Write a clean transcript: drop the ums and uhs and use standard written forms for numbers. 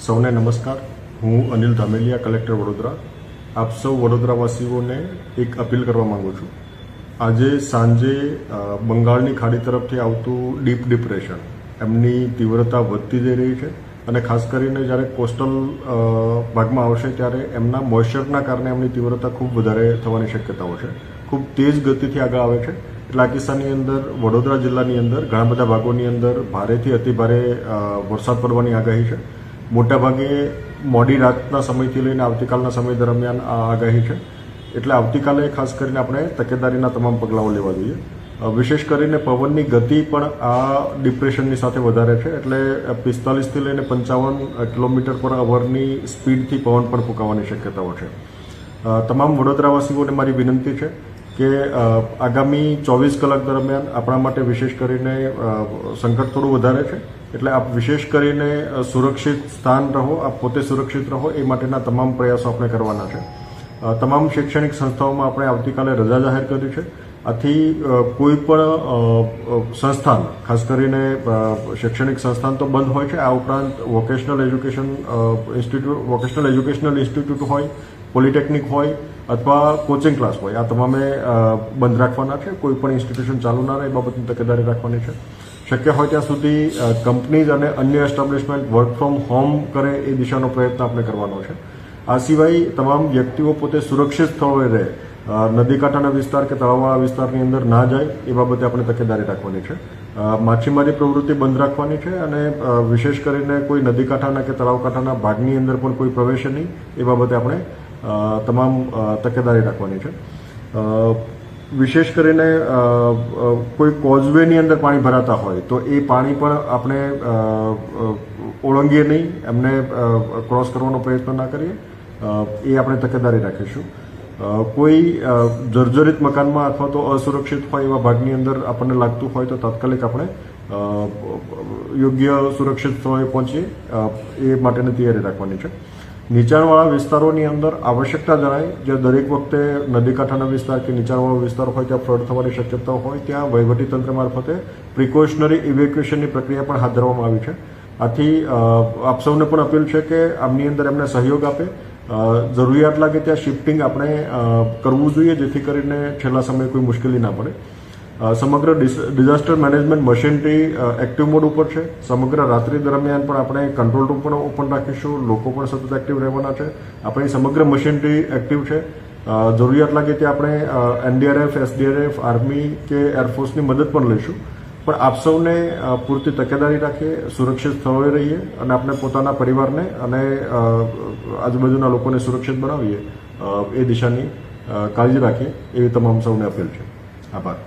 સૌને નમસ્કાર। હું અનિલ ધામેલિયા, કલેક્ટર વડોદરા। આપ સૌ વડોદરાવાસીઓને એક અપીલ કરવા માંગુ છું। આજે સાંજે બંગાળની ખાડી તરફથી આવતું ડીપ ડિપ્રેશન એમની તીવ્રતા વધતી જઈ રહી છે અને ખાસ કરીને જ્યારે કોસ્ટલ ભાગમાં આવશે ત્યારે એમના મોઇશ્ચરના કારણે એમની તીવ્રતા ખૂબ વધારે થવાની શક્યતાઓ છે। ખૂબ તેજ ગતિથી આગળ આવે છે। એટલે આ કિસ્સાની અંદર વડોદરા જિલ્લાની અંદર ઘણા બધા ભાગોની અંદર ભારેથી અતિભારે વરસાદ પડવાની આગાહી છે। મોટાભાગે મોડી રાતના સમયથી લઈને આવતીકાલના સમય દરમિયાન આ આગાહી છે। એટલે આવતીકાલે ખાસ કરીને આપણે તકેદારીના તમામ પગલાઓ લેવા જોઈએ। વિશેષ કરીને પવનની ગતિ પણ આ ડિપ્રેશનની સાથે વધારે છે। એટલે 45થી લઈને 55 કિલોમીટર પર અવરની સ્પીડથી પવન પણ ફૂંકાવાની શક્યતાઓ છે। તમામ વડોદરાવાસીઓને મારી વિનંતી છે કે આગામી 24 કલાક દરમિયાન આપણા માટે વિશેષ કરીને સંકટ થોડું વધારે છે। એટલે આપ વિશેષ કરીને સુરક્ષિત સ્થાન રહો, આપ પોતે સુરક્ષિત રહો એ માટેના તમામ પ્રયાસો આપણે કરવાના છે। તમામ શૈક્ષણિક સંસ્થાઓમાં આપણે આવતીકાલે રજા જાહેર કરી છે। આથી કોઈ પણ સંસ્થાન, ખાસ કરીને શૈક્ષણિક સંસ્થાન તો બંધ હોય છે, આ ઉપરાંત વોકેશનલ એજ્યુકેશનલ ઇન્સ્ટિટ્યૂટ હોય, પોલિટેકનિક હોય અથવા કોચિંગ ક્લાસ હોય, આ તમામે બંધ રાખવાના છે। કોઈ પણ ઇન્સ્ટિટ્યુશન ચાલુ ના રહે એ બાબતની તકેદારી રાખવાની છે। શક્ય હોય ત્યાં સુધી કંપનીઝ અને અન્ય એસ્ટાબ્લિશમેન્ટ વર્ક ફ્રોમ હોમ કરે એ દિશાનો પ્રયત્ન આપણે કરવાનો છે। આ સિવાય તમામ વ્યક્તિઓ પોતે સુરક્ષિત સ્થળોએ રહે, નદી કાંઠાના વિસ્તાર કે તળાવવાળા વિસ્તારની અંદર ના જાય એ બાબતે આપણે તકેદારી રાખવાની છે। માછીમારી પ્રવૃત્તિ બંધ રાખવાની છે અને વિશેષ કરીને કોઈ નદી કાંઠાના કે તળાવ કાંઠાના ભાગની અંદર પણ કોઈ પ્રવેશે નહીં એ બાબતે આપણે તમામ તકેદારી રાખવાની છે। વિશેષ કરીને કોઈ કોઝવેની અંદર પાણી ભરાતા હોય તો એ પાણી પણ આપણે ઓળંગીએ નહીં, એમને ક્રોસ કરવાનો પ્રયત્ન ના કરીએ, એ આપણે તકેદારી રાખીશું। કોઈ જર્જરિત મકાનમાં અથવા તો અસુરક્ષિત હોય એવા ભાગની અંદર આપણને લાગતું હોય તો તાત્કાલિક આપણે યોગ્ય સુરક્ષિત સ્થળોએ પહોંચીએ એ માટેની તૈયારી રાખવાની છે। નીચાણવાળા વિસ્તારોની અંદર આવશ્યકતા જણાય, જ્યાં દરેક વખતે નદી કાંઠાના વિસ્તાર કે નીચાણવાળો વિસ્તાર હોય ત્યાં ફ્લડ થવાની શક્યતા હોય ત્યાં વહીવટીતંત્ર મારફતે પ્રિકોશનરી ઇવેક્યુએશનની પ્રક્રિયા પણ હાથ ધરવામાં આવી છે। આથી આપ સૌને પણ અપીલ છે કે આમની અંદર એમને સહયોગ આપે, જરૂરિયાત લાગે ત્યાં શિફ્ટિંગ આપણે કરવું જોઈએ જેથી કરીને છેલ્લા સમયે કોઈ મુશ્કેલી ના પડે। સમગ્ર disaster management machinery active mode ઉપર છે। સમગ્ર રાત્રિ દરમિયાન પણ આપણે કંટ્રોલ રૂમ પણ ઓપન રાખીશું, લોકો પણ સતત એક્ટિવ રહેવાના છે। આપણી સમગ્ર મશીનરી એક્ટિવ છે। જરૂરિયાત લાગે ત્યાં આપણે એનડીઆરએફ, એસડીઆરએફ, આર્મી કે એરફોર્સની મદદ પણ લઈશું। પણ આપ સૌને પૂરતી તકેદારી રાખીએ, સુરક્ષિત સ્થળોએ રહીએ અને આપણે પોતાના પરિવારને અને આજુબાજુના લોકોને સુરક્ષિત બનાવીએ એ દિશાની કાળજી રાખીએ એવી તમામ સૌને અપીલ છે। આભાર।